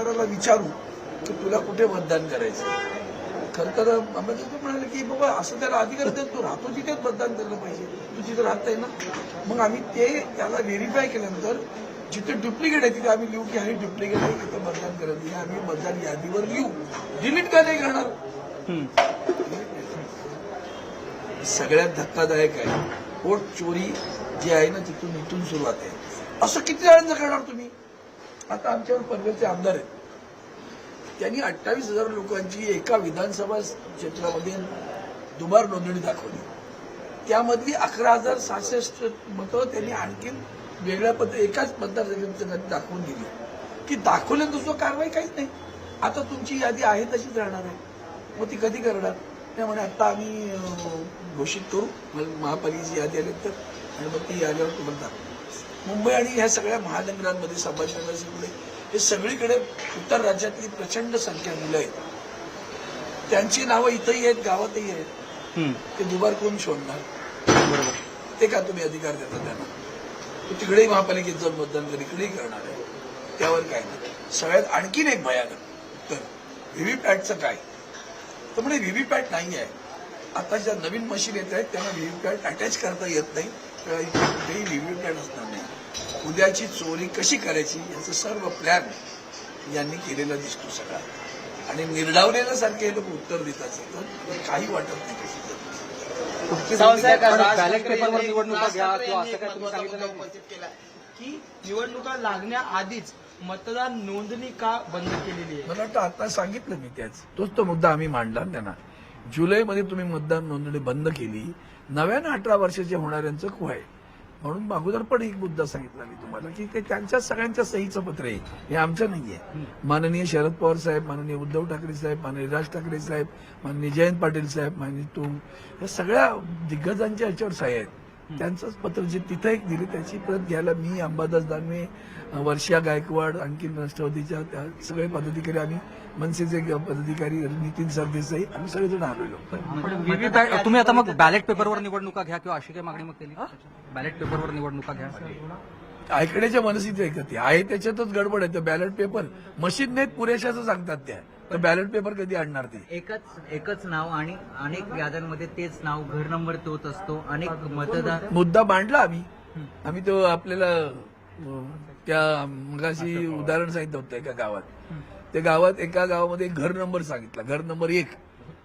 मतदाराला विचारू की तुला कुठे मतदान करायचं. खरं तर अंबेडकर म्हणाले की बाबा असं त्याला अधिकार देत, तू राहतो तिथेच मतदान केलं पाहिजे, तू तिथे राहताय ना. मग आम्ही ते त्याला व्हेरीफाय केल्यानंतर जिथे डुप्लिकेट आहे तिथे आम्ही लिहू की हे डुप्लिकेट आहे, तिथे मतदान करत नाही, आम्ही मतदान यादीवर लिहू. डिलीट का नाही करणार? सगळ्यात धक्कादायक आहे वोट चोरी जी आहे ना, तिथून इथून सुरुवात आहे. असं किती जणांचं करणार तुम्ही? आता आमच्यावर पनवेलचे आमदार आहेत, त्यांनी 28,000 लोकांची एका विधानसभा क्षेत्रामध्ये दुबार नोंदणी दाखवली. त्यामधली 11,066 मतं त्यांनी आणखी वेगळ्या एकाच मतदारसंघात दाखवून दिली की दाखवल्यानंतर दुसरं कारवाई काहीच नाही. आता तुमची यादी आहे तशीच राहणार आहे. मग ती कधी करणार? त्यामुळे आता आम्ही घोषित करू महापालिकेची यादी आली तर, आणि मग ती आल्यावर तुम्हाला दाखवू. मुंबई आणि ह्या सगळ्या महानगरांमध्ये संभाजीनगर सगळे हे सगळीकडे उत्तर राज्यातली प्रचंड संख्या मुलं आहेत. त्यांची नावं इथंही आहेत, गावातही आहेत. ते दुबार कोण शोधणार? बरोबर. ते का तुम्ही अधिकार देता त्यांना? तिकडेही महापालिकेत जाऊन मतदान कर, इकडेही करणार आहे. त्यावर काय नाही. सगळ्यात आणखीन एक भयानक तर व्हीव्हीपॅटचं काय? तर म्हणजे व्हीव्हीपॅट नाही आहे. आता ज्या नवीन मशीन येत आहेत त्यांना व्हीव्हीपॅट अटॅच करता येत नाही, कुठेही व्हीव्हीपॅट असणार नाही. उद्याची चोरी कशी करायची याचं सर्व प्लॅन यांनी केलेला दिसतो सगळा. आणि निर्डावलेल्यासारखे हे लोक उत्तर देतात, काही वाटत नाही कशी. बॅलेट पेपरवर निवडणुका घ्या किंवा असं काय तुम्ही सांगितलं उपस्थित केला की निवडणुका लागण्याआधीच मतदान नोंदणी का बंद केलेली आहे? मला वाटतं आता सांगितलं मी तोच तो मुद्दा आम्ही मांडला त्यांना. जुलैमध्ये तुम्ही मतदान नोंदणी बंद केली, नव्यानं 18 वर्षाचे होणाऱ्यांचं आहे म्हणून अगोदर पण एक मुद्दा सांगितला मी तुम्हाला की ते त्यांच्या सगळ्यांच्या सहीचं पत्र आहे, हे आमचं नाहीये. माननीय शरद पवार साहेब, माननीय उद्धव ठाकरे साहेब, माननीय राज ठाकरे साहेब, माननीय जयंत पाटील साहेब, माननीय तू, या सगळ्या दिग्गजांच्या ह्याच्यावर सही आहेत. त्यांचंच पत्र जे तिथं एक दिले त्याची प्रत घ्यायला मी, अंबादास दानवे, वर्षा गायकवाड, आणखीन राष्ट्रवादीच्या त्या सगळे पदाधिकारी, आम्ही मनसेचे पदाधिकारी नितीन सरदेसाई, आम्ही सगळेजण आलेलो. तुम्ही आता मग बॅलेट पेपरवर निवडणुका घ्या किंवा अशी काही मागणी मग केली? बॅलेट पेपरवर निवडणुका घ्या ऐकण्याच्या मनस्थिती ऐकत आहे त्याच्यातच गडबड आहे. तर बॅलेट पेपर मशीन नाहीत पुरेशाचं सांगतात त्या, तर बॅलेट पेपर कधी आणणार ते? एकच नाव आणि अनेक याद्यांमध्ये तेच नाव, घर नंबर तोच असतो, अनेक मतदार. मुद्दा मांडला आम्ही तो आपल्याला त्या मगाशी उदाहरण सांगितलं होतं एका गावात. त्या गावात एका गावामध्ये घर नंबर सांगितला, घर नंबर 1,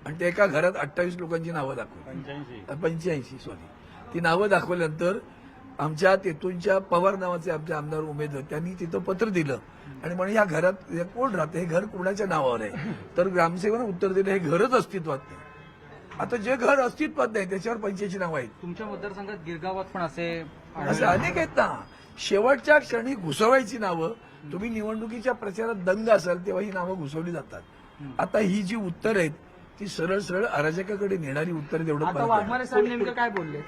आणि त्या एका घरात 28 लोकांची नावं दाखवली, 85 सॉरी. ती नावं दाखवल्यानंतर आमच्या तेथूनच्या पवार नावाचे आमचे आमदार उमेदवार त्यांनी तिथं पत्र दिलं आणि म्हणे या घरात कोण राहते, हे घर कोणाच्या नावावर आहे? तर ग्रामसेवकानं उत्तर दिलं हे घरच अस्तित्वात नाही. आता जे घर अस्तित्वात नाही त्याच्यावर 85 नावं आहेत. तुमच्या मतदारसंघात गिरगावात पण असे अनेक आहेत ना. शेवटच्या क्षणी घुसवायची नावं, तुम्ही निवडणुकीच्या प्रचारात दंग असाल तेव्हा ही नावं घुसवली जातात. आता ही जी उत्तर आहेत ती सरळ सरळ अराजकाकडे नेणारी उत्तर आता वाघमारे साहेब नेमकं काय बोलले?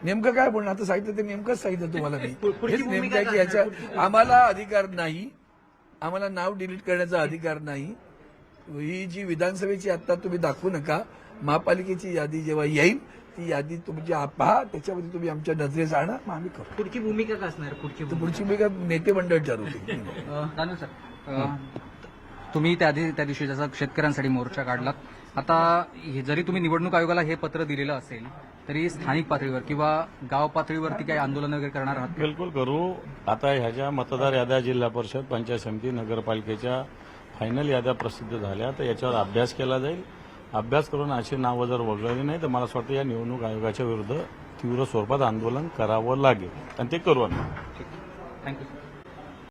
नेमकं काय बोलणार? आता सांगितलं ते नेमकंच सांगितलं तुम्हाला मी. हेच नेमकं आहे की याच्या आम्हाला अधिकार नाही, आम्हाला नाव डिलीट करण्याचा अधिकार नाही. ही जी विधानसभेची आता तुम्ही दाखवू नका, महापालिकेची यादी जेव्हा येईल ती यादी तुमची पहा, त्याच्यामध्ये तुम्ही आमच्या नजरेस आणा, मग आम्ही करू. पुढची भूमिका काय असणार? पुढची भूमिका नेते मंडळ ठरवतील. दानवे सर, तुम्ही त्या दिवशी जसा शेतकऱ्यांसाठी मोर्चा काढलात, आता जरी तुम्ही निवडणूक आयोगाला हे पत्र दिलेलं असेल तरी स्थानिक पातळीवर किंवा गाव पातळीवरती काही आंदोलन वगैरे करणार आहात? बिलकुल करू. आता ह्याच्या मतदार याद्या जिल्हा परिषद, पंचायत समिती, नगरपालिकेच्या फायनल याद्या प्रसिद्ध झाल्या, तर याच्यावर अभ्यास केला जाईल. अभ्यास करून अशी नावं जर वगळली नाही तर मला असं वाटतं या निवडणूक आयोगाच्या विरुद्ध तीव्र स्वरूपात आंदोलन करावं लागेल आणि ते करू आम्ही. थँक्यू.